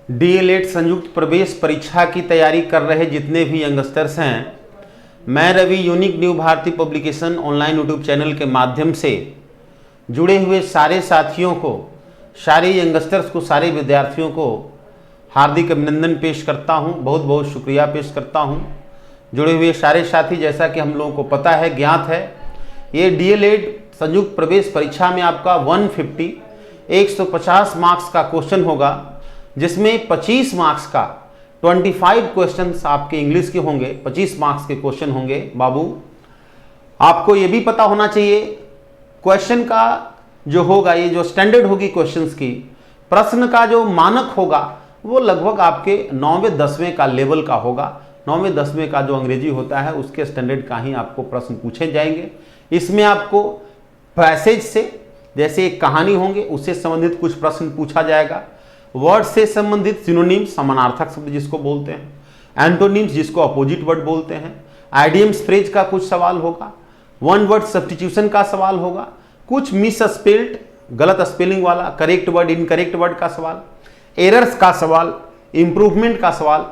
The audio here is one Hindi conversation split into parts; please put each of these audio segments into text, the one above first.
डीएलएड संयुक्त प्रवेश परीक्षा की तैयारी कर रहे जितने भी यंगस्टर्स हैं, मैं Ravi unique new Bharti publication online YouTube channel के माध्यम से जुड़े हुए सारे साथियों को, सारे यंगस्टर्स को, सारे विद्यार्थियों को हार्दिक अभिनंदन पेश करता हूं, बहुत बहुत शुक्रिया पेश करता हूं। जुड़े हुए सारे साथी, जैसा कि हम लोगों को पता है, ज्ञात है, ये डीएलएड संयुक्त प्रवेश परीक्षा में आपका 150 मार्क्स का क्वेश्चन होगा, जिसमें 25 मार्क्स का 25 क्वेश्चंस आपके इंग्लिश के होंगे, 25 मार्क्स के क्वेश्चन होंगे। बाबू, आपको ये भी पता होना चाहिए क्वेश्चन का जो होगा, ये जो स्टैंडर्ड होगी क्वेश्चंस की, प्रश्न का जो मानक होगा वो लगभग आपके 9वें 10वें का लेवल का होगा। 9वें 10वें का जो अंग्रेजी होता है उसके स्टैंडर्ड का ही आपको प्रश्न पूछे जाएंगे। इसमें आपको पैसेज से, जैसे एक कहानी होंगे उससे संबंधित कुछ प्रश्न पूछा जाएगा, वर्ड से संबंधित सिनोनिम, समानार्थक शब्द जिसको बोलते हैं, एंटोनिम्स जिसको अपोजिट वर्ड बोलते हैं, आइडियम्स फ्रेज का कुछ सवाल होगा, वन वर्ड सब्स्टिट्यूशन का सवाल होगा, कुछ मिस स्पेल्ड, गलत स्पेलिंग वाला, करेक्ट वर्ड इनकरेक्ट वर्ड का सवाल, एरर्स का सवाल, इंप्रूवमेंट का सवाल,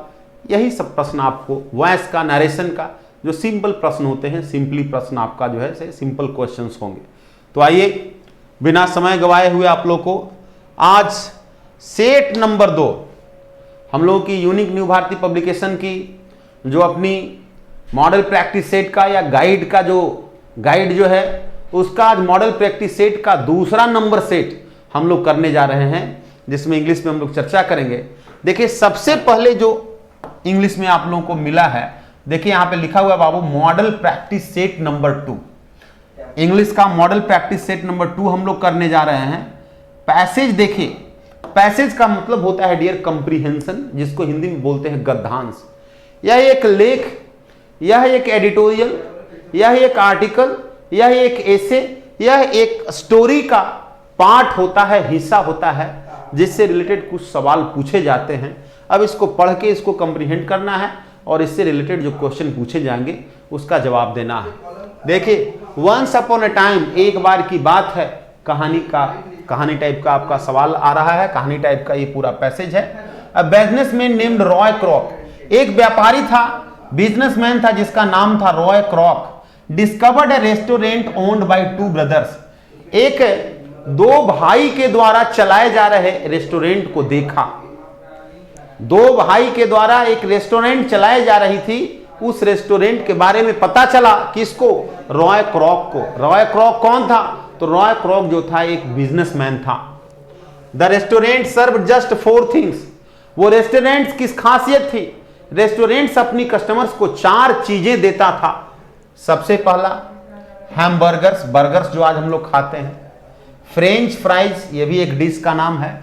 यही सब प्रश्न आपको, वॉइस का, नरेशन का, जो सिंपल प्रश्न होते हैं, सिंपली प्रश्न आपका जो है सिंपल क्वेश्चंस होंगे। तो आइए बिना समय गवाए हुए आप लोग को आज सेट नंबर 2 हम लोगों की यूनिक न्यू भारती पब्लिकेशन की जो अपनी मॉडल प्रैक्टिस सेट का या गाइड का जो गाइड जो है उसका आज मॉडल प्रैक्टिस सेट का दूसरा नंबर सेट हम लोग करने जा रहे हैं, जिसमें इंग्लिश में हम लोग चर्चा करेंगे। देखिए, सबसे पहले जो इंग्लिश में आप लोगों को मिला है, देखिए यहां पे लिखा हुआ है बाबू, model practice set number 2। English का मॉडल प्रैक्टिस सेट नंबर 2 हम लोग करने जा रहे हैं। पैसेज देखिए, पैसेज का मतलब होता है डियर कंप्रीहेंशन, जिसको हिंदी में बोलते हैं गद्यांश। यह एक लेख, यह एक एडिटोरियल, यह एक आर्टिकल, यह एक एसे, यह एक स्टोरी का पार्ट होता है, हिस्सा होता है, जिससे रिलेटेड कुछ सवाल पूछे जाते हैं। अब इसको पढ़ के इसको कंप्रीहेंड करना है और इससे रिलेटेड जो क्वेश्चन पूछे जाएंगे उसका जवाब देना है। देखिए, वंस अपॉन अ टाइम, एक बार की बात है, कहानी टाइप का आपका सवाल आ रहा है, कहानी टाइप का ये पूरा पैसेज है। A businessman named Roy Kroc, एक व्यापारी था, बिजनेसमैन था जिसका नाम था Roy Kroc, discovered a restaurant owned by 2 brothers, एक 2 भाई के द्वारा चलाए जा रहे रेस्टोरेंट को देखा। 2 भाई के द्वारा एक रेस्टोरेंट चलाई जा रही थी, उस रेस्टोरेंट के बारे में पता चला, किसको? रॉय क्रॉक को। रॉय क्रॉक कौन था? तो रॉय क्रॉक जो था एक बिजनेसमैन था। The restaurant serve just 4 things, वो रेस्टोरेंट किस खासियत थी? रेस्टोरेंट्स अपनी कस्टमर्स को 4 चीजें देता था। सबसे पहला हैमबर्गर्स, बर्गर्स जो आज हम लोग खाते हैं, फ्रेंच फ्राइज, ये भी एक डिश का नाम है,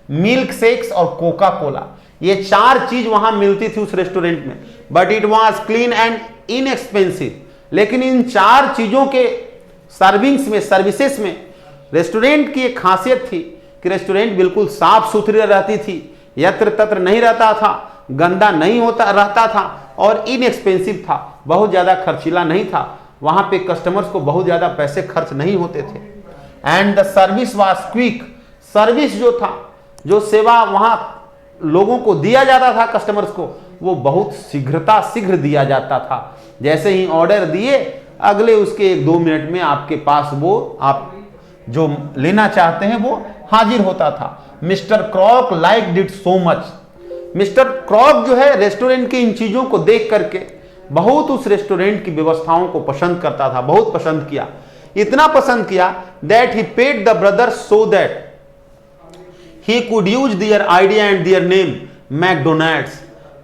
मिल्क शेक्स और कोका कोला, ये 4 चीज वहां मिलती थी उस रेस्टोरेंट में। But it was clean and inexpensive, लेकिन इन 4 चीजों के सर्विंग्स में, सर्विसेज में रेस्टोरेंट की एक खासियत थी कि रेस्टोरेंट बिल्कुल साफ सुथरी रहती थी, यत्र तत्र नहीं रहता था, गंदा नहीं होता रहता था और इनएक्सपेंसिव था, बहुत ज्यादा खर्चीला नहीं था। वहां पे कस्टमर्स को बहुत ज्यादा पैसे खर्च नहीं होते थे। And the service was quick, service जो था, जो सेवा वहां लोगों को दिया जाता था, कस्टमर्स को, वो बहुत शीघ्र दिया जाता था। जैसे ही ऑर्डर दिए, अगले उसके 1-2 मिनट में आपके पास वो आप जो लेना चाहते हैं वो हाजिर होता था। Mister Kroc like did so much, mister Kroc जो है रेस्टोरेंट की इन चीजों को देख करके बहुत उस रेस्टोरेंट की व्यवस्थाओं को पसंद करता था, बहुत पसंद किया, इतना पसंद किया that he paid the brothers so that he could use their idea and their name McDonald's,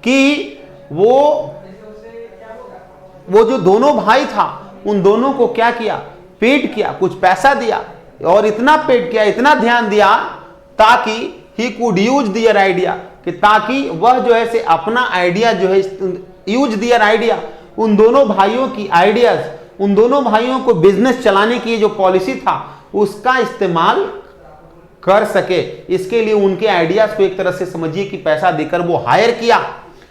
कि वो जो दोनों भाई था उन दोनों को क्या किया? पेड किया, कुछ पैसा दिया, और इतना पेड किया, इतना ध्यान दिया ताकि he could use their idea, कि ताकि वह जो है से अपना आइडिया जो है, यूज their आइडिया, उन दोनों भाइयों की आइडियाज, उन दोनों भाइयों को बिजनेस चलाने की जो पॉलिसी था उसका इस्तेमाल कर सके। इसके लिए उनके आइडियाज को एक तरह से समझिए कि पैसा देकर वो हायर किया,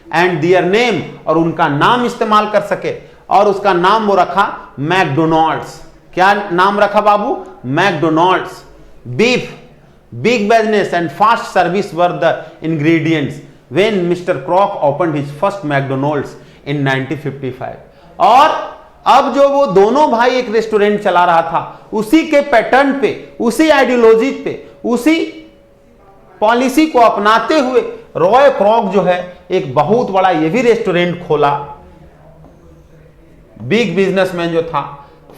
एंड दियर नेम, और उनका नाम इस्तेमाल कर सके, और उसका नाम वो रखा मैकडोनल्ड्स। क्या नाम रखा बाबू? McDonald's. Beef, Big business and fast service were the ingredients when Mr. Kroc opened his first McDonald's in 1955. और अब जो वो दोनों भाई एक रेस्टोरेंट चला रहा था, उसी के पैटर्न पे, उसी आइडियोलॉजी पे, उसी पॉलिसी को अपनाते हुए रॉय क्रॉक जो है एक बहुत बड़ा ये भी रेस्टोरेंट खोला। बिग बिजनेसमैन जो था,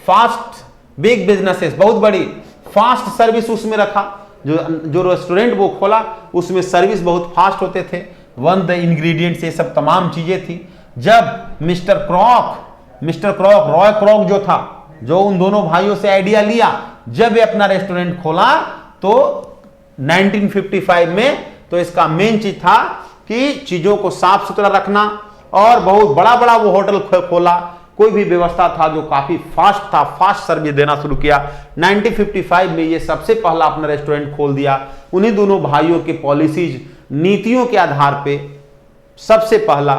फास्ट बिग बिजनेसेस, बहुत बड़ी फास्ट सर्विस उसमें रखा। जो रेस्टोरेंट वो खोला उसमें सर्विस बहुत फास्ट होते थे। वन द इंग्रेडिएंट्स, ये सब तमाम चीजें थी। जब मिस्टर क्रॉक रॉय क्रॉक जो था, जो उन दोनों भाइयों से आइडिया लिया, जब ये अपना रेस्टोरेंट खोला तो 1955 में, तो इसका मेन चीज था कि चीजों को साफ सुथरा रखना और बहुत बड़ा बड़ा वो होटल खोला। कोई भी व्यवस्था था जो काफी फास्ट था, फास्ट सर्विस देना शुरू किया। 1955 में ये सबसे पहला अपना रेस्टोरेंट खोल दिया। उन्हीं दोनों भाइयों के पॉलिसीज, नीतियों के आधार पे सबसे पहला,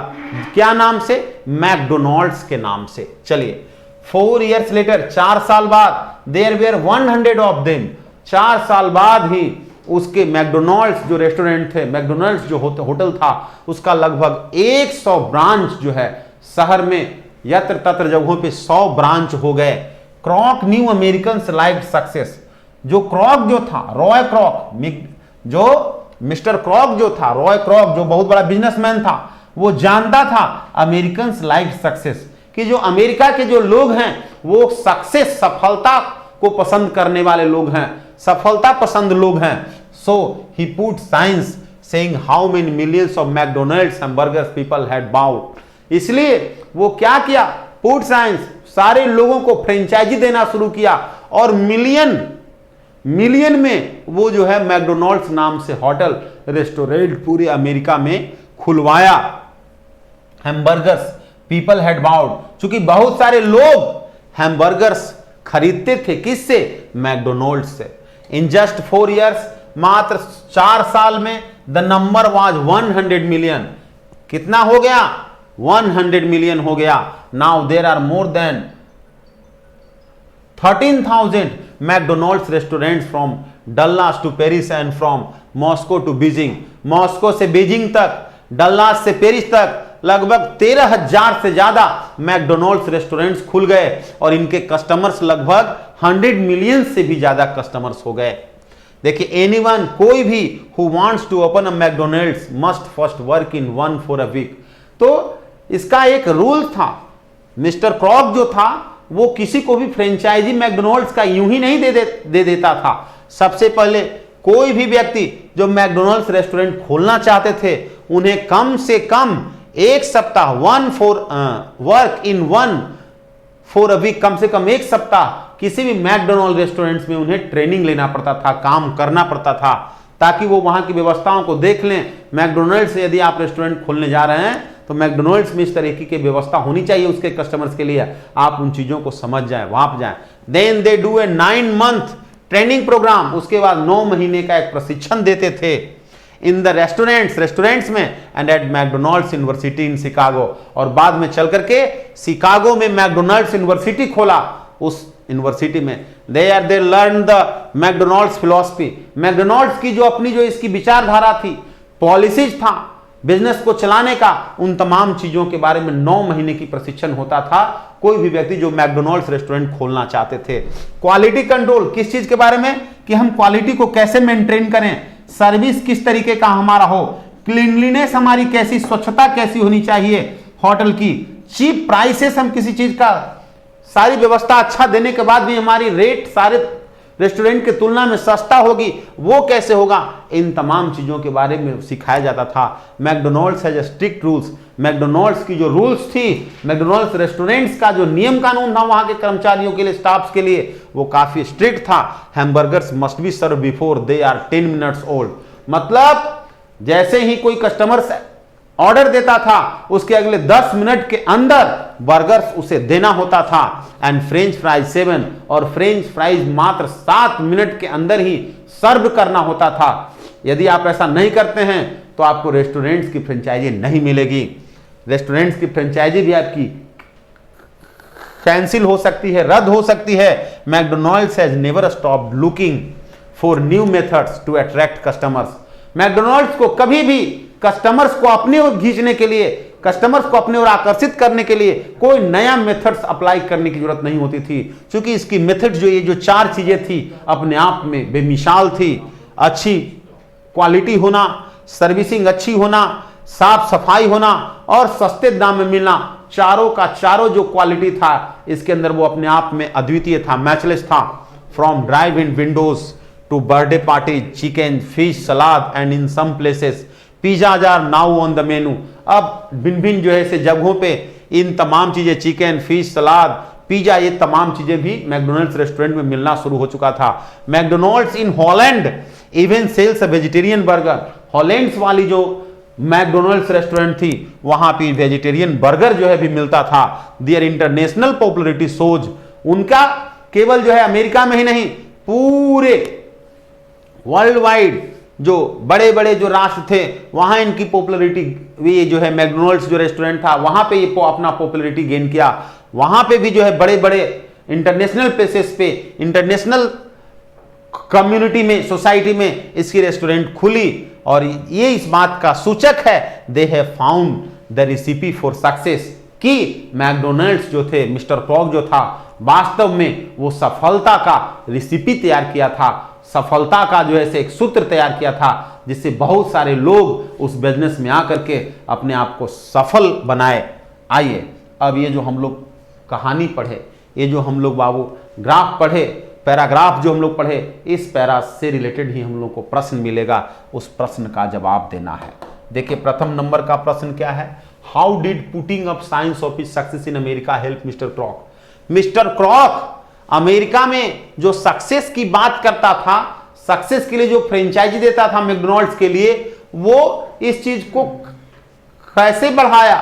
क्या नाम से? मैकडोनाल्ड्स के नाम से। चलिए 4 years later, 4 साल बाद, देयर वेयर 100 ऑफ देम। 4 साल बाद ही उसके मैकडोनाल्ड्स जो रेस्टोरेंट थे, मैकडोनाल्ड्स जो होटल था, उसका लगभग 100 ब्रांच जो है शहर में यत्र तत्र जगहों पे 100 ब्रांच हो गए। क्रॉक न्यू अमेरिकन लाइक्ड सक्सेस। जो क्रॉक जो था, रॉय क्रॉक, जो मिस्टर क्रॉक जो था, रॉय क्रॉक जो बहुत बड़ा बिजनेसमैन था, वो जानता था अमेरिकन लाइक्ड सक्सेस, कि जो अमेरिका के जो लोग हैं वो सक्सेस, सफलता को पसंद करने वाले लोग हैं, सफलता पसंद लोग हैं। So he put signs saying how many millions of McDonald's hamburgers people had bought. इसलिए वो क्या किया? पुट साइंस, सारे लोगों को फ्रेंचाइजी देना शुरू किया और मिलियन में वो जो है मैकडोनाल्ड्स नाम से होटल, रेस्टोरेंट पूरे अमेरिका में खुलवाया। हैमबर्गर्स पीपल हैड बाउड, क्योंकि बहुत सारे लोग हैमबर्गर्स खरीदते थे, किससे? मैकडोनाल्ड्स से। इन जस्ट 4 years, मात्र 4 साल में द नंबर वाज 100 मिलियन। कितना हो गया? 100 मिलियन हो गया। Now there are more than 13,000 McDonald's restaurants from Dallas to Paris and from Moscow to Beijing. Moscow से बीजिंग तक, डल्लास से पेरिस तक लगभग 13,000 से ज्यादा मैकडोनाल्ड्स रेस्टोरेंट्स खुल गए और इनके कस्टमर्स लगभग 100 मिलियन से भी ज्यादा कस्टमर्स हो गए। देखिए, एनीवन, कोई भी who wants to open a McDonald's must first work in 1 for a week। तो इसका एक रूल था। मिस्टर क्रॉक जो था वो किसी को भी फ्रेंचाइजी मैकडोनाल्ड्स का यूं ही नहीं दे देता था। सबसे पहले कोई भी व्यक्ति जो मैकडोनाल्ड्स रेस्टोरेंट खोलना चाहते थे, उन्हें कम से कम एक सप्ताह, 1 for a week, कम से कम एक सप्ताह किसी भी मैकडोनाल्ड रेस्टोरेंट्स में उन्हें ट्रेनिंग लेना पड़ता था, काम करना पड़ता था, ताकि वो वहां की व्यवस्थाओं को देख लें। मैकडोनाल्ड्स से यदि आप रेस्टोरेंट खोलने जा रहे हैं तो मैकडोनाल्ड्स में इस तरीके की व्यवस्था होनी चाहिए उसके कस्टमर्स के लिए, आप उन चीजों को समझ जाएं, वहां पर जाएं। Then they do a 9 month training program, उसके बाद 9 महीने का एक प्रशिक्षण देते थे इन द रेस्टोरेंट्स में and at McDonald's University in Chicago. और बाद में चल करके शिकागो में मैकडोनाल्ड्स यूनिवर्सिटी खोला। उस यूनिवर्सिटी में they learn the McDonald's philosophy. McDonald's की जो अपनी जो इसकी विचारधारा थी, पॉलिसीज था बिजनेस को चलाने का, उन तमाम चीजों के बारे में 9 महीने की प्रशिक्षण होता था कोई भी व्यक्ति जो मैकडोनाल्ड्स रेस्टोरेंट खोलना चाहते थे। क्वालिटी कंट्रोल, किस चीज के बारे में? कि हम क्वालिटी को कैसे मेंटेन करें, सर्विस किस तरीके का हमारा हो, क्लीनलीनेस हमारी कैसी, स्वच्छता कैसी होनी चाहिए होटल की, चीप प्राइसेस, हम किसी चीज का सारी व्यवस्था अच्छा देने के बाद भी हमारी रेट सारे रेस्टोरेंट की तुलना में सस्ता होगी, वो कैसे होगा, इन तमाम चीजों के बारे में सिखाया जाता था। McDonald's has strict rules. McDonald's की जो रूल्स थी, मैकडोनाल्ड्स रेस्टोरेंट्स का जो नियम कानून था वहां के कर्मचारियों के लिए, स्टाफ्स के लिए, वो काफी स्ट्रिक्ट था। Hamburgers must be serve before they are 10 minutes old. मतलब जैसे ही कोई कस्टमर ऑर्डर देता था, उसके अगले 10 मिनट के अंदर बर्गर्स उसे देना होता था। एंड फ्रेंच फ्राइज 7, और फ्रेंच फ्राइज मात्र 7 मिनट के अंदर ही सर्व करना होता था। यदि आप ऐसा नहीं करते हैं तो आपको रेस्टोरेंट्स की फ्रेंचाइजी नहीं मिलेगी। रेस्टोरेंट्स की फ्रेंचाइजी भी आपकी कैंसिल हो सकती है, रद्द हो सकती है। McDonald's has never stopped looking for new methods to attract customers. McDonald's को कभी भी कस्टमर्स को अपनी ओर खींचने के लिए, कस्टमर्स को अपनी ओर आकर्षित करने के लिए कोई नया मेथड्स अप्लाई करने की जरूरत नहीं होती थी, क्योंकि इसकी मेथड जो ये जो 4 चीजें थी अपने आप में बेमिसाल थी। अच्छी क्वालिटी होना, सर्विसिंग अच्छी होना, साफ सफाई होना और सस्ते दाम में मिलना, चारों का चारों जो क्वालिटी था इसके अंदर वो अपने आप में अद्वितीय था, मैचलेस था। From drive in windows to birthday party, chicken, fish, salad and in some places pizzas are now on the menu. अब भिन्न भिन्न जो है ऐसे जगहों पे इन तमाम चीजें, चिकन, फिश, सलाद, पिज्जा, ये तमाम चीजें भी मैकडोनल्ड्स रेस्टोरेंट में मिलना शुरू हो चुका था। McDonald's in Holland even sells a vegetarian burger. Holland वाली जो मैकडोनल्ड्स रेस्टोरेंट थी वहां पे वेजिटेरियन बर्गर जो है भी मिलता था। देयर इंटरनेशनल पॉपुलरिटी शोज, उनका केवल जो है अमेरिका में ही नहीं पूरे वर्ल्ड वाइड जो बड़े बड़े जो राष्ट्र थे वहां इनकी पॉपुलरिटी, ये जो है मैकडोनल्ड्स जो रेस्टोरेंट था वहां पे ये अपना पॉपुलरिटी गेन किया। वहां पे भी जो है बड़े बड़े इंटरनेशनल प्लेसेस पे, इंटरनेशनल कम्युनिटी में, सोसाइटी में इसकी रेस्टोरेंट खुली और ये इस बात का सूचक है they have found the recipe for success, कि मैकडोनल्ड्स जो थे, मिस्टर क्रॉक जो था वास्तव में वो सफलता का रेसिपी तैयार किया था, सफलता का जो है एक सूत्र तैयार किया था जिससे बहुत सारे लोग उस बिजनेस में आकर के अपने आप को सफल बनाए। आइए अब ये जो हम लोग कहानी पढ़े, ये जो हम लोग बाबू ग्राफ पढ़े, पैराग्राफ जो हम लोग पढ़े, इस पैरा से रिलेटेड ही हम लोग को प्रश्न मिलेगा, उस प्रश्न का जवाब देना है। देखिए प्रथम नंबर का प्रश्न क्या है, how did putting up signs of his success in America help mister Kroc. Mister Kroc America में जो सक्सेस की बात करता था, सक्सेस के लिए जो फ्रेंचाइजी देता था मैकडोनल्ड्स के लिए, वो इस चीज को कैसे बढ़ाया,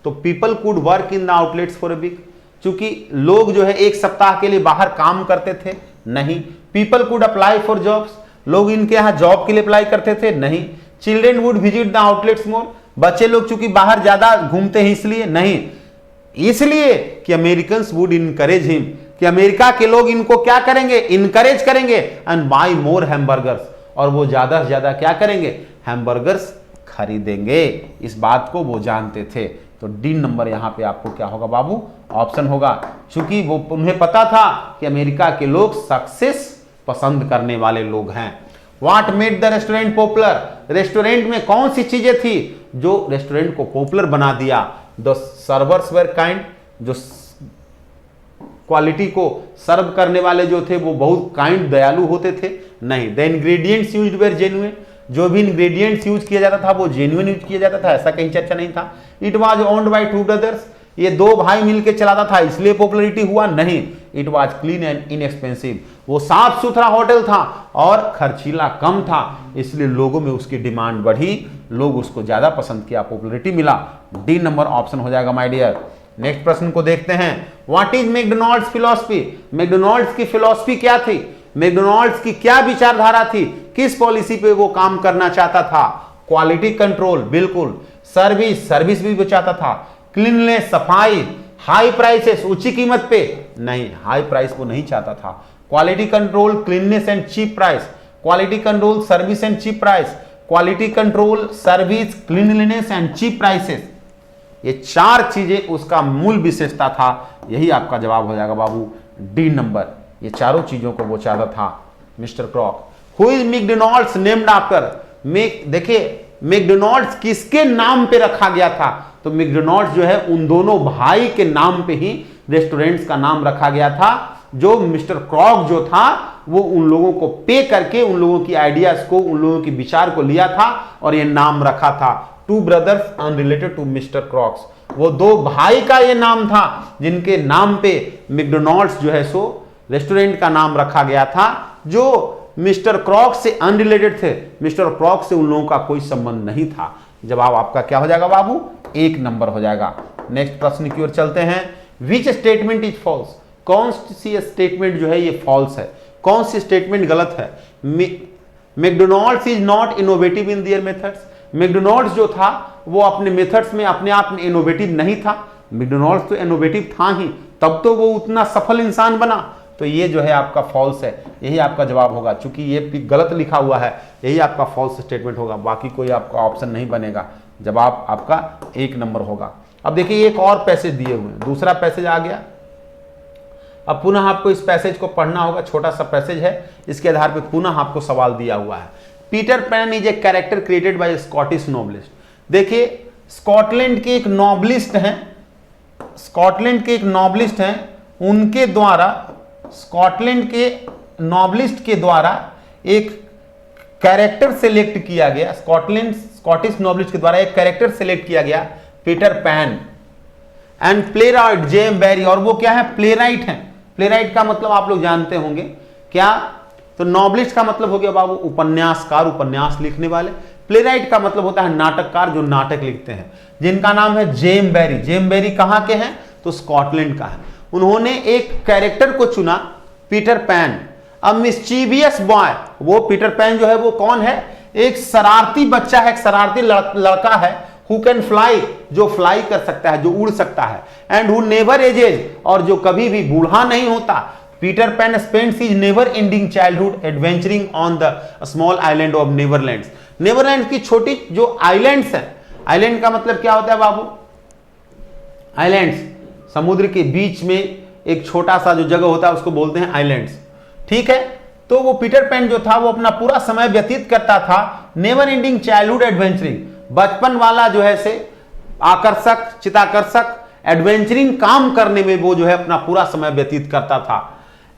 तो people could work in the outlets for a week, क्योंकि लोग जो है एक सप्ताह के लिए बाहर काम करते थे नहीं। People could apply for jobs, लोग इनके यहाँ जॉब के लिए अप्लाई करते थे नहीं। Children would visit the outlets more, बच्चे लोग चूंकि बाहर ज्यादा घूमते हैं इसलिए नहीं, इसलिए कि अमेरिकन्स वुड इनकरेज हिम, कि अमेरिका के लोग इनको क्या करेंगे, इनकरेज करेंगे एंड बाय मोर हैमबर्गर्स, और वो ज्यादा से ज्यादा क्या करेंगे, हैमबर्गर्स खरीदेंगे। इस बात को वो जानते थे। तो डी नंबर यहां पे आपको क्या होगा बाबू, ऑप्शन होगा, क्योंकि वो उन्हें पता था कि अमेरिका के लोग सक्सेस पसंद करने वाले लोग हैं। What made the restaurant popular, restaurant में कौन सी चीजें थी जो रेस्टोरेंट को पॉपुलर बना दिया। द सर्वर्स वर काइंड, जो क्वालिटी को सर्व करने वाले जो थे वो बहुत काइंड, दयालु होते थे नहीं। The ingredients used were genuine, जो भी इंग्रेडिएंट्स यूज किया जाता था वो जेन्युइन यूज किया जाता था, ऐसा कहीं चर्चा नहीं था। It was owned by 2 brothers, ये 2 भाई मिलकर चलाता था इसलिए पॉपुलरिटी हुआ नहीं। It was clean and inexpensive, वो साफ सुथरा होटल था और खर्चीला कम था, इसलिए लोगों में उसकी डिमांड बढ़ी, लोग उसको ज्यादा पसंद किया, पॉपुलरिटी मिला। डी नंबर ऑप्शन हो जाएगा माय डियर। नेक्स्ट प्रश्न को देखते हैं, what is McDonald's philosophy, McDonald's की फिलॉसफी क्या थी, मैकडोनल्ड्स की क्या विचारधारा थी, किस पॉलिसी पे वो काम करना चाहता था। क्वालिटी कंट्रोल, बिल्कुल। सर्विस भी वो चाहता था। क्लीननेस, सफाई। हाई प्राइसेस, ऊंची कीमत पे नहीं, हाई प्राइस वो नहीं चाहता था। Quality control, cleanness and cheap price, quality control, service and cheap price, quality control, service, cleanliness and cheap prices, ये 4 चीजें उसका मूल विशेषता था। यही आपका जवाब हो जाएगा बाबू, डी नंबर। ये चारों चीजों को वो चाहता था mister Kroc. Who is McDonald's named after, देखिए मैकडोनल्ड्स किसके नाम पे रखा गया था, तो मैकडोनल्ड्स जो है उन दोनों भाई के नाम पे ही रेस्टोरेंट्स का नाम रखा गया था। जो मिस्टर क्रॉक जो था वो उन लोगों को पे करके उन लोगों की आइडियाज को, उन लोगों की विचार को लिया था और ये नाम रखा था। 2 brothers unrelated to Mister Kroc's, वो 2 भाई का ये नाम था जिनके नाम पे मैकडोनल्ड्स जो है सो रेस्टोरेंट का नाम रखा गया था, जो मिस्टर क्रॉक से अनरिलेटेड थे। मिस्टर क्रॉक से उन लोगों का कोई संबंध नहीं था। जवाब आपका क्या हो जाएगा बाबू, 1 नंबर हो जाएगा। नेक्स्ट प्रश्न की ओर चलते हैं, विच स्टेटमेंट इज फॉल्स, कौन सी स्टेटमेंट जो है ये फॉल्स है, कौन सी स्टेटमेंट गलत है। McDonald's is not innovative in their methods, McDonald's जो था वो अपने मेथड्स में अपने आप में इनोवेटिव नहीं था। मैकडोनल्ड्स तो इनोवेटिव था ही, तब तो वो उतना सफल इंसान बना। तो ये जो है आपका फॉल्स है, यही आपका जवाब होगा। चूंकि ये गलत लिखा हुआ है, यही आपका फॉल्स स्टेटमेंट होगा, बाकी कोई आपका ऑप्शन नहीं बनेगा। जवाब आपका 1 नंबर होगा। अब देखिए एक और पैसेज दिए हुए हैं, दूसरा पैसेज आ गया। अब पुनः आपको इस पैसेज को पढ़ना होगा, छोटा सा पैसेज है, इसके आधार पर पुनः आपको सवाल दिया हुआ है। Peter pan is a character created by Scottish novelist. देखिए स्कॉटलैंड के एक नॉवलिस्ट हैं, स्कॉटलैंड के एक नॉवलिस्ट हैं, उनके द्वारा, स्कॉटलैंड के नॉवलिस्ट के द्वारा एक कैरेक्टर सेलेक्ट किया गया, स्कॉटिश नॉवलिस्ट के द्वारा एक कैरेक्टर सेलेक्ट किया गया, Peter Pan, and playwright J M Barrie. और वो क्या है? प्लेराइट है। प्लेराइट का मतलब आप लोग जानते होंगे क्या? तो नॉवलिस्ट का मतलब हो गया बाबू उपन्यासकार, उपन्यास लिखने वाले। प्लेराइट का मतलब होता है नाटककार, जो नाटक लिखते हैं, जिनका नाम है जेम बेरी। जेम बेरी कहां के हैं? तो स्कॉटलैंड का है। उन्होंने एक कैरेक्टर को चुना, पीटर पैन, अ मिस्चीवियस बॉय। वो पीटर पैन जो है वो कौन है? एक शरारती बच्चा है, एक शरारती लड़का है, हु कैन फ्लाई, जो फ्लाई कर सकता है, जो उड़ सकता है, एंड हु नेवर एजेज, और जो कभी भी बूढ़ा नहीं होता। Peter Pan spends his never ending childhood adventuring on the small island of Neverlands. Neverland की छोटी जो आइलैंड्स हैं, आइलैंड का मतलब क्या होता है बाबू? आइलैंड्स, समुद्र के बीच में एक छोटा सा जो जगह होता है उसको बोलते हैं आइलैंड्स, ठीक है। तो वो पीटर पैन जो था वो अपना पूरा समय व्यतीत करता था नेवर एंडिंग चाइल्डहुड एडवेंचरिंग, बचपन वाला जो है से आकर्षक, चिताकर्षक, एडवेंचरिंग काम करने में वो जो है अपना पूरा समय व्यतीत करता था।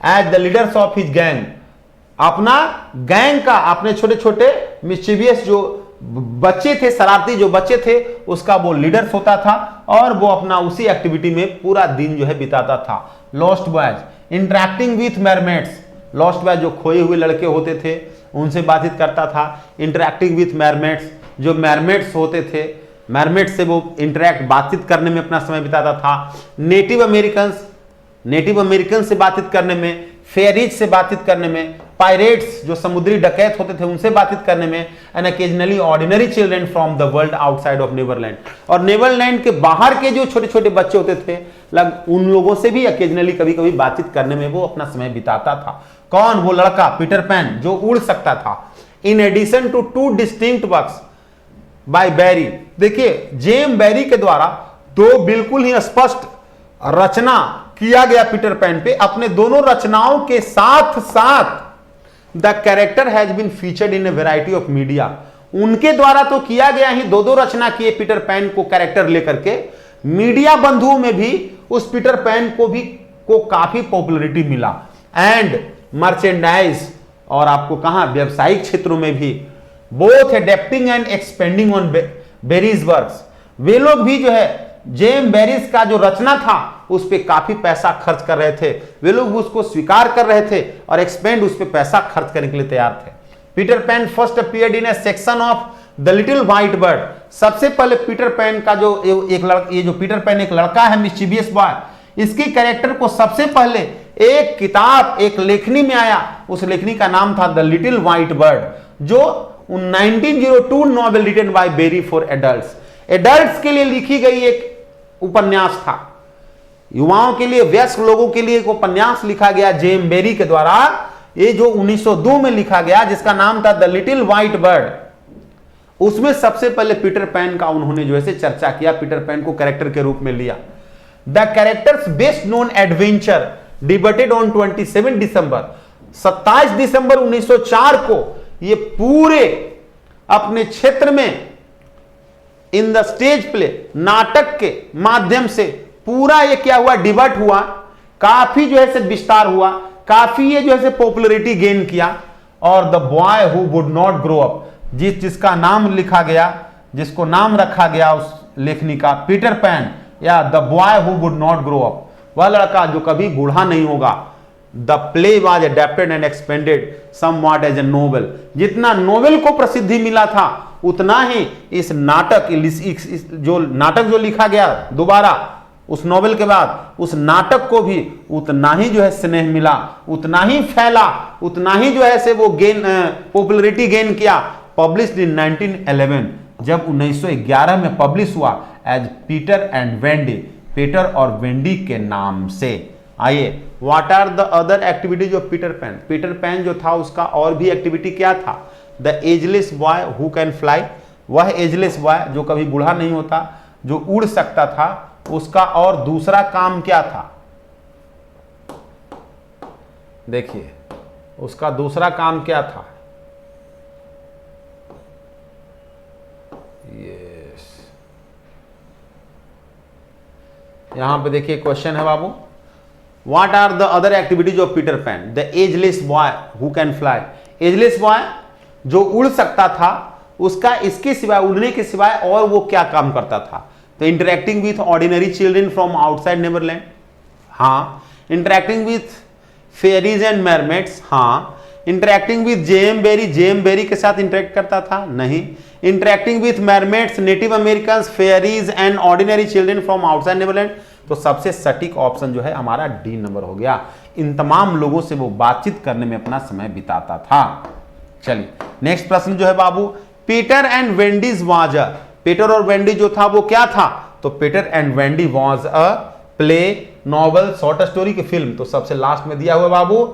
As the leaders of his gang, अपना गैंग का, अपने छोटे छोटे मिस्चीवियस जो बच्चे थे, शरारती जो बच्चे थे, उसका वो लीडर्स होता था, और वो अपना उसी एक्टिविटी में पूरा दिन जो है बिताता था। Lost boys, interacting with mermaids, lost boys जो खोए हुए लड़के होते थे उनसे बातचीत करता था। इंटरेक्टिंग विथ मैरमेड्स, जो मैरमेड्स होते थे, मैरमेड से वो इंटरेक्ट, बातचीत करने में अपना समय बिताता था। नेटिव अमेरिकन्स, नेटिव अमेरिकन से बातचीत करने में, फेयरीज से बातचीत करने में, पायरेट्स जो समुद्री डकैत होते थे उनसे बातचीत करने में, and occasionally ordinary children from the world outside of Neverland, और नेवरलैंड के बाहर के जो छोटे छोटे बच्चे होते थे उन लोगों से भी अकेजनली कभी कभी बातचीत करने में वो अपना समय बिताता था। कौन? वो लड़का पीटर पैन जो उड़ सकता था। In addition to 2 distinct works by Barrie, देखिए जेम बेरी के द्वारा 2 बिल्कुल ही स्पष्ट रचना किया गया पीटर पैन पे। अपने दोनों रचनाओं के साथ साथ the character has been featured in a variety of media, उनके द्वारा तो किया गया ही, 2 रचना किए पीटर पैन को कैरेक्टर लेकर के, मीडिया बंधुओं में भी उस पीटर पैन को काफी पॉपुलैरिटी मिला। एंड मर्चेंडाइज, और आपको कहां? व्यवसायिक क्षेत्रों में भी, both adapting and expanding on Barrie's works, वे लोग भी जो है जेम बेरीज का जो रचना था उस पे काफी पैसा खर्च कर रहे थे, वे लोग उसको स्वीकार कर रहे थे और एक्सपेंड, उस पे पैसा खर्च करने के लिए तैयार थे। Peter pan first appeared in A section of the little white bird, सबसे पहले पीटर पैन का जो ये जो पीटर पैन एक लड़का है मिस्चीवियस बॉय, इसके कैरेक्टर को सबसे पहले एक किताब, एक लेखनी में आया, उस लेखनी का नाम था द लिटिल व्हाइट बर्ड, जो 1902 novel written by Barrie for adults, adults के लिए लिखी गई एक उपन्यास था, युवाओं के लिए, वयस्क लोगों के लिए एक उपन्यास लिखा गया जेम बेरी के द्वारा, ये जो 1902 में लिखा गया, जिसका नाम था द लिटिल व्हाइट बर्ड। उसमें सबसे पहले पीटर पैन का उन्होंने जो है चर्चा किया, पीटर पैन को कैरेक्टर के रूप में लिया। The characters best known adventure debated on 27 दिसंबर, 27 दिसंबर 1904 को ये पूरे अपने क्षेत्र में इन द स्टेज प्ले, नाटक के माध्यम से पूरा ये क्या हुआ? डिबेट हुआ, काफी जो है विस्तार हुआ, काफी ये जो है पॉपुलैरिटी गेन किया। और the boy who would not grow up, जिसका नाम लिखा गया, जिसको नाम रखा गया उस लेखनी का पीटर पैन, या the boy who would not grow up, वह लड़का जो कभी बूढ़ा नहीं होगा। The play was adapted and expanded somewhat as a novel, जितना नोवेल को प्रसिद्धि मिला था उतना ही इस नाटक, जो नाटक जो लिखा गया दोबारा उस नोवेल के बाद, उस नाटक को भी उतना ही जो है स्नेह मिला, उतना ही फैला, उतना ही जो है से वो पॉपुलैरिटी गेन किया। पब्लिश्ड इन 1911, जब 1911 में पब्लिश हुआ as Peter and Wendy, Peter और वेंडी के नाम से। आइए what are the other activities of Peter Pan, Peter Pan जो था उसका और भी एक्टिविटी क्या था, the ageless boy who can fly, वह एजलेस बॉय जो कभी बूढ़ा नहीं होता, जो उड़ सकता था, उसका और दूसरा काम क्या था, देखिए उसका दूसरा काम क्या था, यस यहां पे देखिए क्वेश्चन है बाबू, what are the other activities of Peter Pan, the ageless boy who can fly, ageless boy जो उड़ सकता था, उसका इसके सिवाय, उड़ने के सिवाय और वो क्या काम करता था, तो interacting with ordinary children from outside Neverland, हाँ, interacting with fairies and mermaids, हाँ, interacting with J M Barrie, J M Barrie के साथ इंटरेक्ट करता था, नहीं, interacting with mermaids, native American, fairies and ordinary children from outside Neverland, तो सबसे सटीक ऑप्शन जो है हमारा डी नंबर हो गया, इन तमाम लोगों से वो बातचीत करने में अपना समय बिताता था। चलिए नेक्स्ट प्रश्न जो है बाबू, Peter and Wendy's was a, Peter और वेंडी जो था वो क्या था, तो Peter and Wendy was a play, novel, short story की फिल्म, तो सबसे लास्ट में दिया हुआ बाबू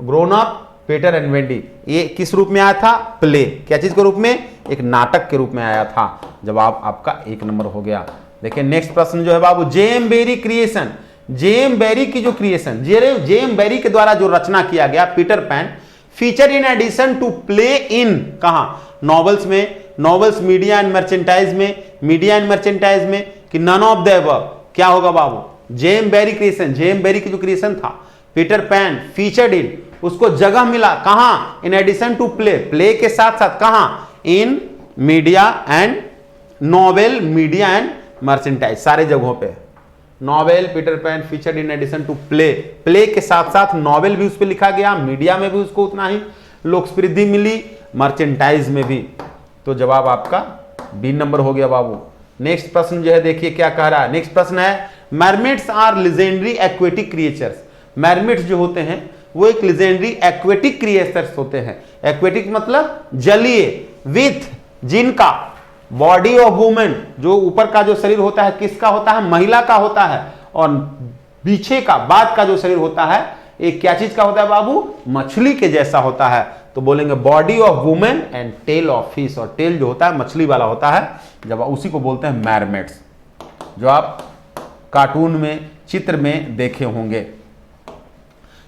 grown up, Peter and Wendy, ये किस रूप में आया था, प्ले, क्या चीज के रूप में, एक नाटक के रूप में आया था, जवाब आपका एक नंबर हो गया। देखिए नेक्स्ट प्रश्न जो है बाबू, J M Barrie creation, J M Barrie की जो क्रिएशन, जेएम बेरी के द्वारा जो रचना किया गया Peter Pan, feature in addition to play in, कहां, नॉवेल्स में, नॉवेल्स मीडिया एंड मर्चेंटाइज में, मीडिया एंड मर्चेंटाइज में, कि नन ऑफ द अबव, क्या होगा बाबू, J M Barrie creation, J M Barrie की जो क्रिएशन था पीटर पैन, फीचर्ड इन, उसको जगह मिला कहां, in addition to play, play के साथ साथ कहां, in media and novel, media and merchandise, सारे जगहों पे, novel Peter Pan featured in addition to play, play के साथ साथ नॉवेल भी उस पर लिखा गया, मीडिया में भी उसको उतना ही लोकप्रियता मिली, मर्चेंटाइज में भी, तो जवाब आपका बी नंबर हो गया बाबू। नेक्स्ट प्रश्न जो है देखिए क्या कह रहा है, नेक्स्ट प्रश्न है, mermaids are legendary aquatic creatures, mermaids जो होते हैं वो एक लेजेंडरी एक्वेटिक क्रिएचर्स होते हैं, एक्वेटिक मतलब जलीय, विथ, जिनका बॉडी ऑफ वुमेन, जो ऊपर का जो शरीर होता है किसका होता है, महिला का होता है, और पीछे का, बाद का जो शरीर होता है एक क्या चीज का होता है बाबू, मछली के जैसा होता है, तो बोलेंगे body of women and tail of fish, और टेल जो होता है मछली वाला होता है, जब उसी को बोलते हैं मरमेड्स, जो आप कार्टून में, चित्र में देखे होंगे।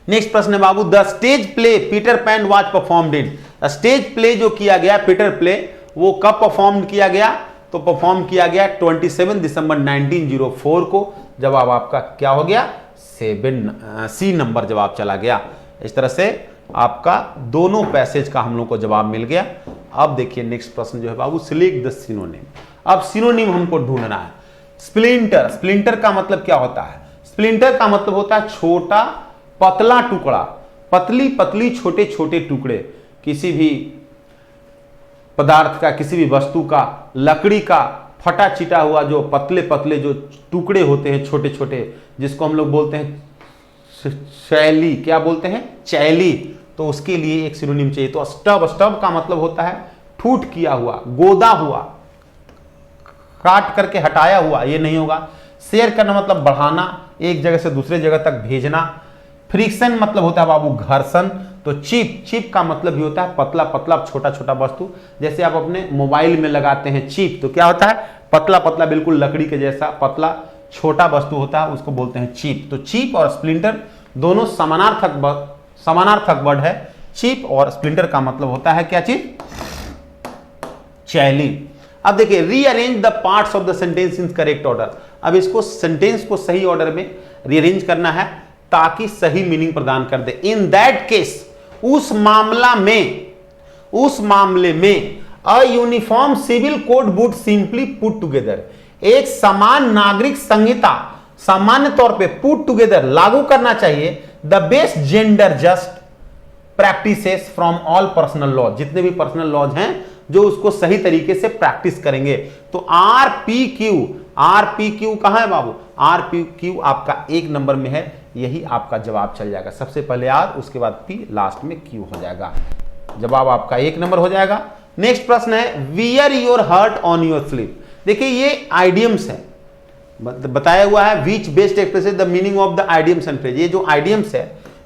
नेक्स्ट प्रश्न है बाबू, the stage play Peter Pan was performed in, stage play जो किया गया पीटर प्ले, वो कब परफॉर्म किया गया, तो परफॉर्म किया गया 27 दिसंबर 1904 को, जवाब आपका क्या हो गया, सी नंबर जवाब चला गया। इस तरह से आपका दोनों पैसेज का हम लोग को जवाब मिल गया। अब देखिए नेक्स्ट प्रश्न जो है बाबू, सिलेक्ट द सिनोनिम, अब सिनोनिम हमको ढूंढना है। स्प्लिंटर, स्प्लिंटर का मतलब क्या होता है, स्प्लिंटर का मतलब होता है छोटा पतला टुकड़ा, पतली पतली छोटे छोटे टुकड़े, किसी भी पदार्थ का, किसी भी वस्तु का, लकड़ी का फटा चिटा हुआ जो पतले पतले जो टुकड़े होते हैं छोटे छोटे, जिसको हम लोग बोलते हैं शैली, क्या बोलते हैं, चैली, तो उसके लिए एक सिनोनिम चाहिए। तो स्टब, स्टब का मतलब होता है ठूठ किया हुआ, गोदा हुआ, काट करके हटाया हुआ, ये नहीं होगा। शेयर करना मतलब बढ़ाना, एक जगह से दूसरे जगह तक भेजना। फ्रिक्शन मतलब होता है बाबू घर्षण। तो चिप, चिप का मतलब भी होता है पतला पतला छोटा छोटा वस्तु, जैसे आप अपने मोबाइल में लगाते हैं चिप, तो क्या होता है, पतला पतला बिल्कुल लकड़ी के जैसा पतला छोटा वस्तु होता है, उसको बोलते हैं चिप। तो चिप और स्प्लिंटर दोनों समानार्थक वर्ड है। चिप और स्प्लिंटर का मतलब होता है क्या चीज, चैली। अब देखिए, rearrange the parts of the sentence in correct order. अब इसको सेंटेंस को सही ऑर्डर में रीअरेंज करना है ताकि सही मीनिंग प्रदान कर दे। इन दैट केस, उस मामले में a uniform civil code would simply put together, एक समान नागरिक संहिता सामान्य तौर पे पुट टुगेदर लागू करना चाहिए the best gender just practices from all personal laws, जितने भी पर्सनल लॉज हैं जो उसको सही तरीके से प्रैक्टिस करेंगे। तो आरपीक्यू, आरपीक्यू कहां है बाबू, आरपीक्यू आपका एक नंबर में है, यही आपका जवाब चल जाएगा। सबसे पहले आर, उसके बाद पी, लास्ट में क्यू हो जाएगा, जवाब आपका एक नंबर हो जाएगा। नेक्स्ट प्रश्न है, wear your heart on your sleeve. देखिए ये आइडियम्स है, बताया हुआ है which best expresses the meaning of the idioms and phrase. ये जो आइडियम्स है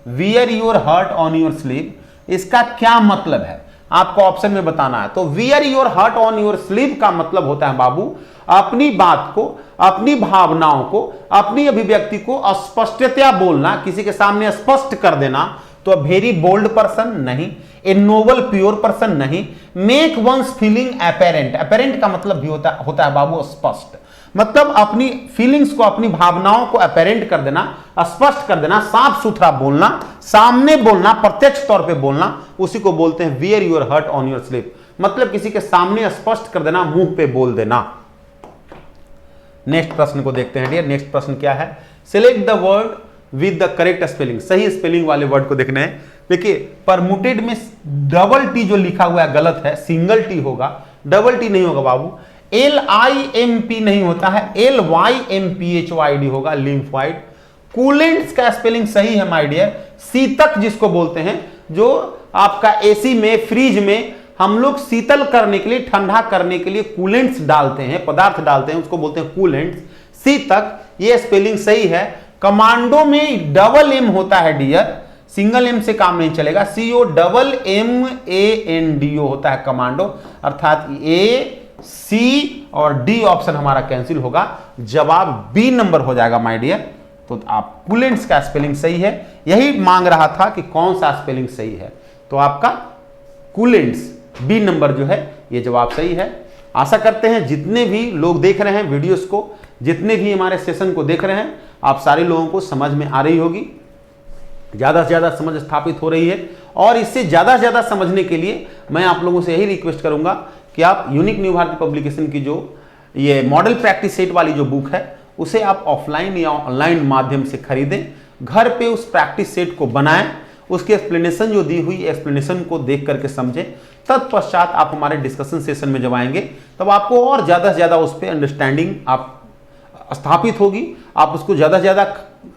wear your heart on your sleeve, इसका क्या मतलब है आपको ऑप्शन में बताना है। तो wear your heart on your sleeve का मतलब होता है बाबू अपनी बात को, अपनी भावनाओं को, अपनी अभिव्यक्ति को स्पष्टतया बोलना, किसी के सामने स्पष्ट कर देना। तो वेरी बोल्ड पर्सन नहीं, ए नोबल प्योर पर्सन नहीं, make one's feeling apparent, apparent का मतलब भी होता है बाबू स्पष्ट, मतलब अपनी फीलिंग्स को, अपनी भावनाओं को अपेरेंट कर देना, स्पष्ट कर देना, साफ सुथरा बोलना, सामने बोलना, प्रत्यक्ष तौर पे बोलना, उसी को बोलते हैं wear your heart on your sleeve. मतलब किसी के सामने स्पष्ट कर देना, मुंह पे बोल देना। नेक्स्ट प्रश्न को देखते हैं डियर। नेक्स्ट प्रश्न क्या है, select the word with the correct spelling, सही स्पेलिंग वाले वर्ड को देखना है। देखिए परमुटेड में डबल टी जो लिखा हुआ है गलत है, सिंगल टी होगा, डबल टी नहीं होगा बाबू। LIMP नहीं होता है, LYMPHOID होगा, लिम्फॉइड। कूलेंट्स का स्पेलिंग सही है माय डियर, शीतक जिसको बोलते हैं, जो आपका एसी में, फ्रिज में हम लोग शीतल करने के लिए, ठंडा करने के लिए कूलेंट्स डालते हैं, पदार्थ डालते हैं, उसको बोलते हैं कूलेंट्स, शीतक। ये स्पेलिंग सही है। कमांडो में डबल एम होता है डियर, सिंगल एम से काम नहीं चलेगा, COMMANDO होता है कमांडो, अर्थात A C और D ऑप्शन हमारा कैंसिल होगा, जवाब बी नंबर हो जाएगा माय डियर। तो आप कूलेंट्स का स्पेलिंग सही है, यही मांग रहा था कि कौन सा स्पेलिंग सही है, तो आपका कूलेंट्स बी नंबर जो है ये जवाब सही है। आशा करते हैं जितने भी लोग देख रहे हैं वीडियोस को, जितने भी हमारे सेशन को देख रहे हैं, आप सारे लोगों को समझ में आ रही होगी, ज़्यादा से ज़्यादा समझ स्थापित हो रही है। और इससे ज़्यादा से ज़्यादा समझने के लिए मैं आप लोगों से यही रिक्वेस्ट करूंगा कि आप यूनिक न्यू भारती पब्लिकेशन की जो ये मॉडल प्रैक्टिस सेट वाली जो बुक है, उसे आप ऑफलाइन या ऑनलाइन माध्यम से खरीदें, घर पे उस प्रैक्टिस सेट को बनाएं, उसकी एक्सप्लेनेशन जो दी हुई एक्सप्लेनेशन को देख करके समझें। तत्पश्चात आप हमारे डिस्कशन सेशन में जब आएंगे तब आपको और ज़्यादा से ज़्यादा उस पर अंडरस्टैंडिंग आप स्थापित होगी, आप उसको ज़्यादा से ज़्यादा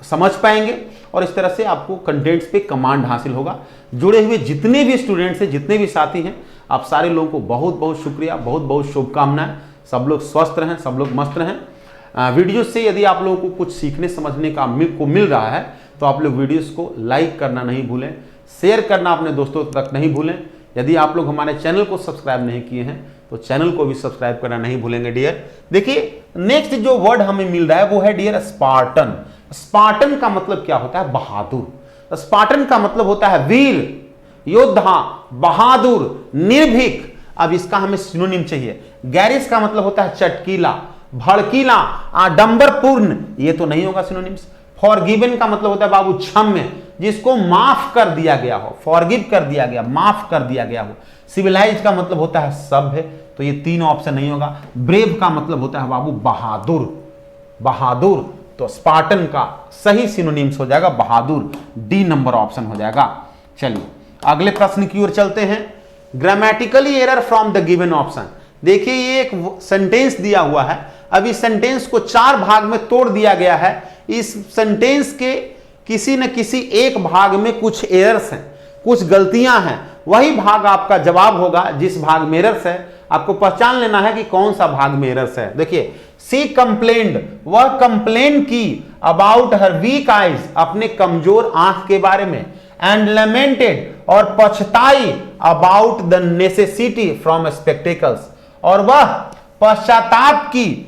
समझ पाएंगे और इस तरह से आपको कंटेंट्स पे कमांड हासिल होगा। जुड़े हुए जितने भी स्टूडेंट्स हैं, जितने भी साथी हैं, आप सारे लोगों को बहुत बहुत शुक्रिया, बहुत बहुत शुभकामनाएं। सब लोग स्वस्थ रहें, सब लोग मस्त रहें। वीडियो से यदि आप लोगों को कुछ सीखने समझने का मिल रहा है तो आप लोग वीडियोस को लाइक करना नहीं भूलें, शेयर करना अपने दोस्तों तक नहीं भूलें। यदि आप लोग हमारे चैनल को सब्सक्राइब नहीं किए हैं तो चैनल को भी सब्सक्राइब करना नहीं भूलेंगे डियर। देखिए नेक्स्ट जो वर्ड हमें मिल रहा है वो है डियर स्पार्टन। स्पार्टन का मतलब क्या होता है, बहादुर। स्पार्टन का मतलब होता है वीर, योद्धा, बहादुर, निर्भीक। अब इसका हमें सिनोनिम चाहिए। गैरिस का मतलब होता है चटकीला, भड़कीला, आडंबरपूर्ण, ये तो नहीं होगा सिनोनिम्स। फॉरगिवन का मतलब होता है बाबू क्षम्य, जिसको माफ कर दिया गया हो, फॉरगिव कर दिया गया, माफ कर दिया गया हो। सिविलाइज का मतलब होता है सभ्य, तो ये तीन ऑप्शन नहीं होगा। ब्रेव का मतलब होता है बाबू बहादुर, बहादुर, तो स्पार्टन का सही सिनोनिम्स हो जाएगा बहादुर, डी नंबर ऑप्शन हो जाएगा। चलिए अगले प्रश्न की ओर चलते हैं। Grammatically error from the given option. देखिए ये एक सेंटेंस दिया हुआ है, अब इस सेंटेंस को चार भाग में तोड़ दिया गया है। इस सेंटेंस के किसी न किसी एक भाग में कुछ एरर्स हैं, कुछ गलतियां हैं, वही भाग आपका जवाब होगा। जिस भाग में एरर्स है आपको पहचान लेना है कि कौन सा भाग में एरर्स है। देखिए सी कंप्लेन्ड, वह कंप्लेन की अबाउट हर वीक आइज, अपने कमजोर आंख के बारे में। एंड लेमेंटेड, और पछताई about the necessity from spectacles, और वह पश्चाताप की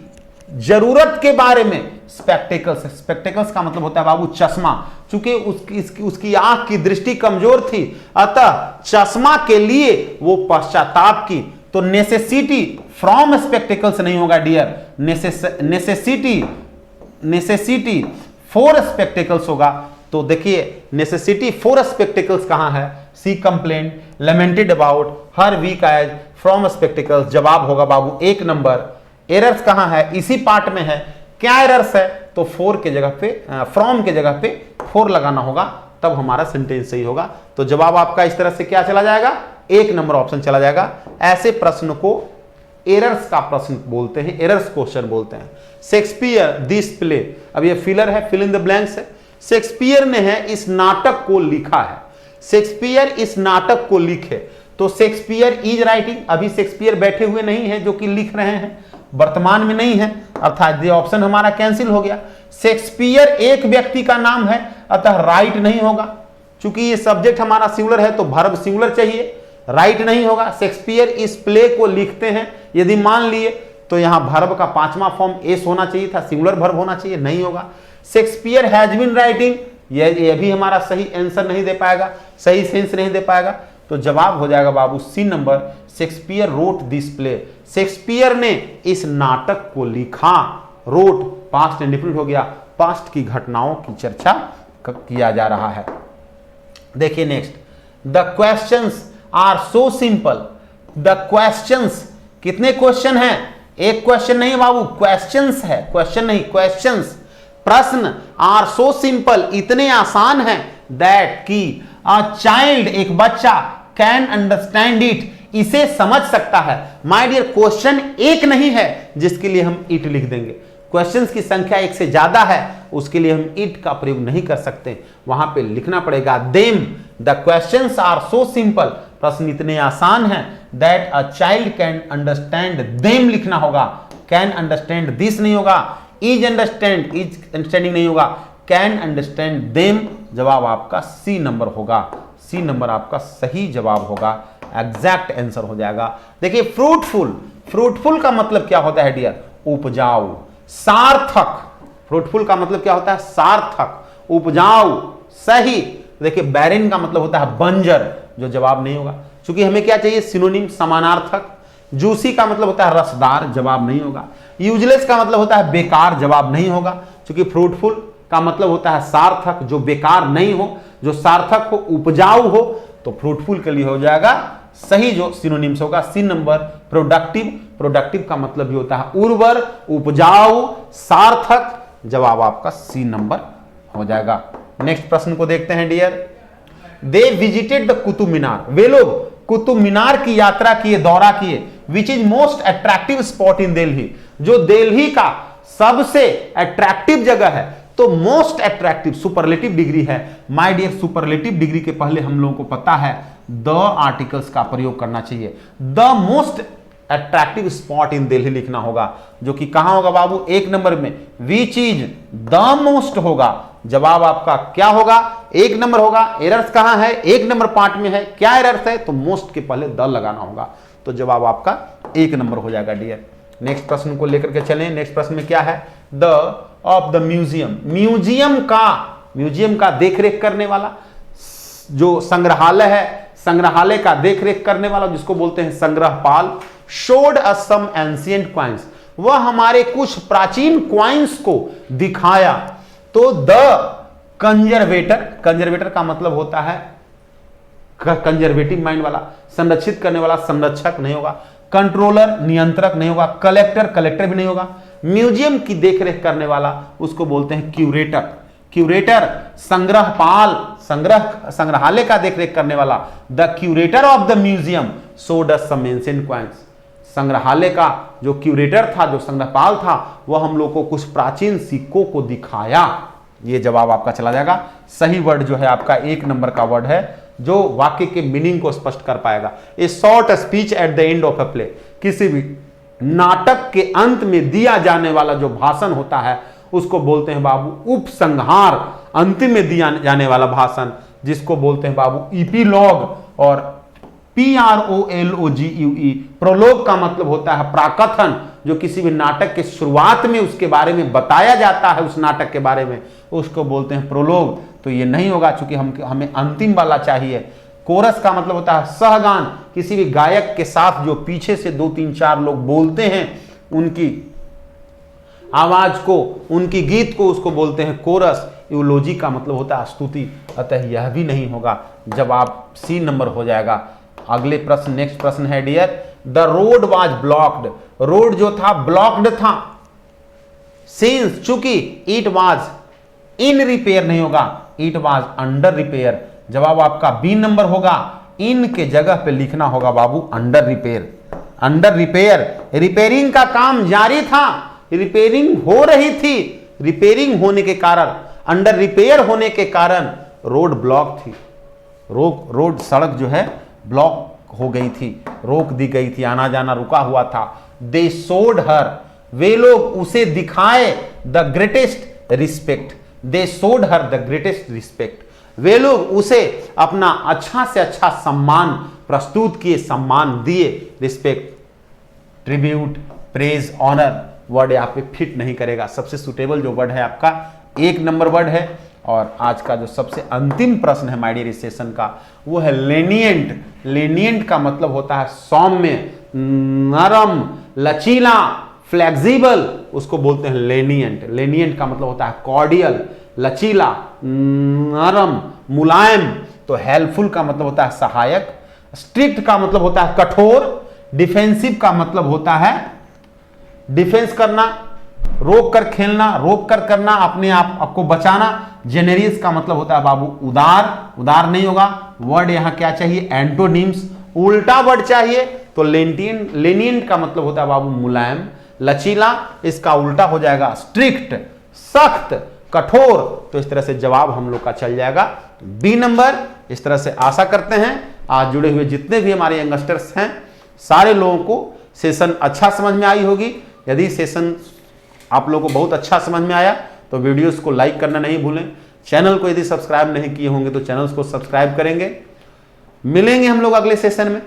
जरूरत के बारे में। स्पेक्टेकल्स, स्पेक्टेकल्स का मतलब होता है बाबू चश्मा, चूंकि उसकी आंख की दृष्टि कमजोर थी, अतः चश्मा के लिए वो पश्चाताप की। तो नेसेसिटी फ्रॉम स्पेक्टेकल्स नहीं होगा डियर, नेसेसिटी फॉर स्पेक्टेकल्स होगा। तो देखिए नेसेसिटी फॉर स्पेक्टेकल्स कहां है, she complain, lamented about, her weak eyes, from spectacles, जवाब होगा बाबू एक नंबर। एरर्स कहां है, इसी पार्ट में है। क्या एरर्स है, तो फोर के जगह पे, फ्रॉम के जगह पे फोर लगाना होगा, तब हमारा सेंटेंस सही होगा। तो जवाब आपका इस तरह से क्या चला जाएगा, एक नंबर ऑप्शन चला जाएगा। ऐसे प्रश्न को एरर्स का प्रश्न बोलते हैं, एरर्स क्वेश्चन बोलते हैं। शेक्सपियर दिस प्ले, अब ये फिलर है, फिल इन द ब्लैंक्स है। शेक्सपियर ने है इस नाटक को लिखा है, शेक्सपियर इस नाटक को लिखे, तो शेक्सपियर इज राइटिंग। अभी शेक्सपियर बैठे हुए नहीं है जो कि लिख रहे हैं, वर्तमान में नहीं है, अर्थात ये ऑप्शन हमारा कैंसिल हो गया। शेक्सपियर एक व्यक्ति का नाम है, अतः राइट नहीं होगा। चूंकि ये सब्जेक्ट हमारा सिंगुलर है तो वर्ब सिंगुलर चाहिए, राइट नहीं होगा। शेक्सपियर इस प्ले को लिखते हैं, यदि मान लिए तो यहां वर्ब का 5वां फॉर्म एस होना चाहिए था, सिंगुलर वर्ब होना चाहिए, नहीं होगा। शेक्सपियर हैज बीन राइटिंग, यह भी हमारा सही आंसर नहीं दे पाएगा, सही सेंस नहीं दे पाएगा। तो जवाब हो जाएगा बाबू C number, Shakespeare wrote this play. Shakespeare ने इस नाटक को लिखा। रोट पास्ट इंडेफिनिट हो गया, पास्ट की घटनाओं की चर्चा किया जा रहा है। देखिए next, the questions are so simple. The questions, कितने क्वेश्चन हैं? एक क्वेश्चन नहीं बाबू, क्वेश्चंस है, क्वेश्चन नहीं, क्वेश्चंस। प्रश्न आर सो सिंपल, इतने आसान हैं, दैट की अ चाइल्ड, एक बच्चा, कैन अंडरस्टैंड इट, इसे समझ सकता है। माय डियर, क्वेश्चन एक नहीं है जिसके लिए हम इट लिख देंगे। क्वेश्चंस की संख्या एक से ज्यादा है, उसके लिए हम इट का प्रयोग नहीं कर सकते, वहां पे लिखना पड़ेगा them. The questions are so simple, प्रश्न इतने आसान हैं, that a child can understand them लिखना होगा, कैन अंडरस्टैंड दिस नहीं होगा, इज अंडरस्टैंडिंग नहीं होगा, कैन अंडरस्टैंड देम। जवाब आपका सी नंबर होगा, सी नंबर आपका सही जवाब होगा, एग्जैक्ट आंसर हो जाएगा। देखिए फ्रूटफुल, फ्रूटफुल का मतलब क्या होता है डियर? उपजाऊ, सार्थक। फ्रूटफुल का मतलब क्या होता है? सार्थक, उपजाऊ, सही। देखिए बैरिन का मतलब होता है बंजर, जो जवाब नहीं होगा। क्योंकि हमें क्या चाहिए? सिनोनिम, समानार्थक। जूसी का मतलब होता है रसदार, जवाब नहीं होगा। यूजलेस का मतलब होता है बेकार, जवाब नहीं होगा। क्योंकि फ्रूटफुल का मतलब होता है सार्थक, जो बेकार नहीं हो, जो सार्थक हो, उपजाऊ हो, तो फ्रूटफुल के लिए हो जाएगा सही जो सिनोनिम्स होगा सी नंबर। प्रोडक्टिव, प्रोडक्टिव का मतलब भी होता है उर्वर, उपजाऊ, सार्थक, जवाब आपका सी नंबर हो जाएगा। नेक्स्ट प्रश्न को देखते हैं dear. They visited the Qutub Minar, वे लोग कुतुब मीनार की यात्रा किए, दौरा किए। Which is most attractive spot in Delhi, जो दिल्ली का सबसे अट्रैक्टिव जगह है। तो मोस्ट अट्रैक्टिव सुपरलेटिव डिग्री है। माय डियर, सुपरलेटिव डिग्री के पहले हम लोगों को पता है द आर्टिकल्स का प्रयोग करना चाहिए। The most attractive spot in Delhi लिखना होगा, जो कि कहां होगा बाबू? एक नंबर में विच इज द मोस्ट होगा। जवाब आपका क्या होगा? एक नंबर होगा। एरर्स कहां है? एक नंबर पार्ट में है। क्या एरर्स है? तो मोस्ट के पहले द लगाना होगा, तो जवाब आपका एक नंबर हो जाएगा डियर। नेक्स्ट प्रश्न को लेकर के चलें। नेक्स्ट प्रश्न में क्या है? The of the museum, museum का देखरेख करने वाला, जो संग्रहालय है, संग्रहालय का देखरेख करने वाला जिसको बोलते हैं संग्रहपाल। Showed us some ancient coins, वह हमारे कुछ प्राचीन कॉइन्स को दिखाया। तो द कंजर्वेटर, कंजर्वेटर का मतलब होता है कंजर्वेटिव माइंड वाला, संरक्षित करने वाला, संरक्षक नहीं होगा। कंट्रोलर, नियंत्रक नहीं होगा। कलेक्टर, कलेक्टर भी नहीं होगा। म्यूजियम की देखरेख करने वाला उसको बोलते हैं क्यूरेटर। क्यूरेटर, संग्रहपाल, संग्रहालय का देखरेख करने वाला। The curator of the museum showed us some ancient coins, संग्रहालय का जो क्यूरेटर था, जो संग्रहपाल था, वह हम लोग को कुछ प्राचीन सिक्कों को दिखाया। ये जवाब आपका चला जाएगा। सही वर्ड जो है आपका एक नंबर का वर्ड है, जो वाक्य के मीनिंग को स्पष्ट कर पाएगा। ए short speech at the end of a play, किसी भी नाटक के अंत में दिया जाने वाला जो भाषण होता है उसको बोलते हैं बाबू उपसंहार। अंतिम में दिया जाने वाला भाषण जिसको बोलते हैं बाबू इपीलॉग। और PROLOGUE, प्रोलोग का मतलब होता है प्राकथन, जो किसी भी नाटक के शुरुआत में उसके बारे में बताया जाता है, उस नाटक के बारे में, उसको बोलते हैं प्रोलोग। तो ये नहीं होगा, चूंकि हमें अंतिम वाला चाहिए। कोरस का मतलब होता है सहगान, किसी भी गायक के साथ जो पीछे से 2-3-4 लोग बोलते हैं, उनकी आवाज को, उनकी गीत को, उसको बोलते हैं कोरस। यूलोजी का मतलब होता है स्तुति, अतः यह भी नहीं होगा। जवाब सी नंबर हो जाएगा। अगले प्रश्न, नेक्स्ट प्रश्न है dear. The road was blocked, road जो था ब्लॉक्ड था। सिंस, चूंकि इट वाज इन रिपेयर नहीं होगा, इट वाज अंडर रिपेयर। जवाब आपका बी नंबर होगा। इन के जगह पे लिखना होगा बाबू under repair. Under repair, repairing का काम जारी था, रिपेयरिंग हो रही थी। रिपेयरिंग होने के कारण, अंडर रिपेयर होने के कारण रोड ब्लॉक थी। रोड, सड़क जो है ब्लॉक हो गई थी, रोक दी गई थी, आना जाना रुका हुआ था। दे शोड हर, वे लोग उसे दिखाए the greatest respect, they showed her the greatest respect, वे लोग उसे अपना अच्छा से अच्छा सम्मान प्रस्तुत किए, सम्मान दिए, respect, tribute, praise, honour word यहाँ पे फिट नहीं करेगा। सबसे सुटेबल जो वर्ड है आपका 1 नंबर वर्ड है। और आज का जो सबसे अंतिम प्रश्न है माय डियर इस सेशन का, वो है लेनिएंट। लेनिएंट का मतलब होता है सौम्य, नरम, लचीला, फ्लेक्सिबल, उसको बोलते हैं लेनिएंट। लेनिएंट का मतलब होता है कॉर्डियल, लचीला, नरम, मुलायम। तो हेल्पफुल का मतलब होता है सहायक, स्ट्रिक्ट का मतलब होता है कठोर, डिफेंसिव का मतलब होता है डिफेंस करना, रोक कर खेलना, रोक कर करना, अपने आप आपको बचाना। जेनेरियस का मतलब होता है बाबू उदार, उदार नहीं होगा, वर्ड यहां क्या चाहिए, एंटोनिम्स, उल्टा वर्ड चाहिए। तो लेनिएंट का मतलब होता है बाबू मुलायम, लचीला, इसका उल्टा हो जाएगा स्ट्रिक्ट, सख्त, कठोर। तो इस तरह से जवाब हम लोग का चल जाएगा बी नंबर। इस तरह से आशा करते हैं आज जुड़े हुए जितने भी हमारे यंगस्टर्स हैं सारे लोगों को सेशन अच्छा समझ में आई होगी। यदि सेशन आप लोगों को बहुत अच्छा समझ में आया तो वीडियोस को लाइक करना नहीं भूलें। चैनल को यदि सब्सक्राइब नहीं किए होंगे तो चैनल को सब्सक्राइब करेंगे। मिलेंगे हम लोग अगले सेशन में।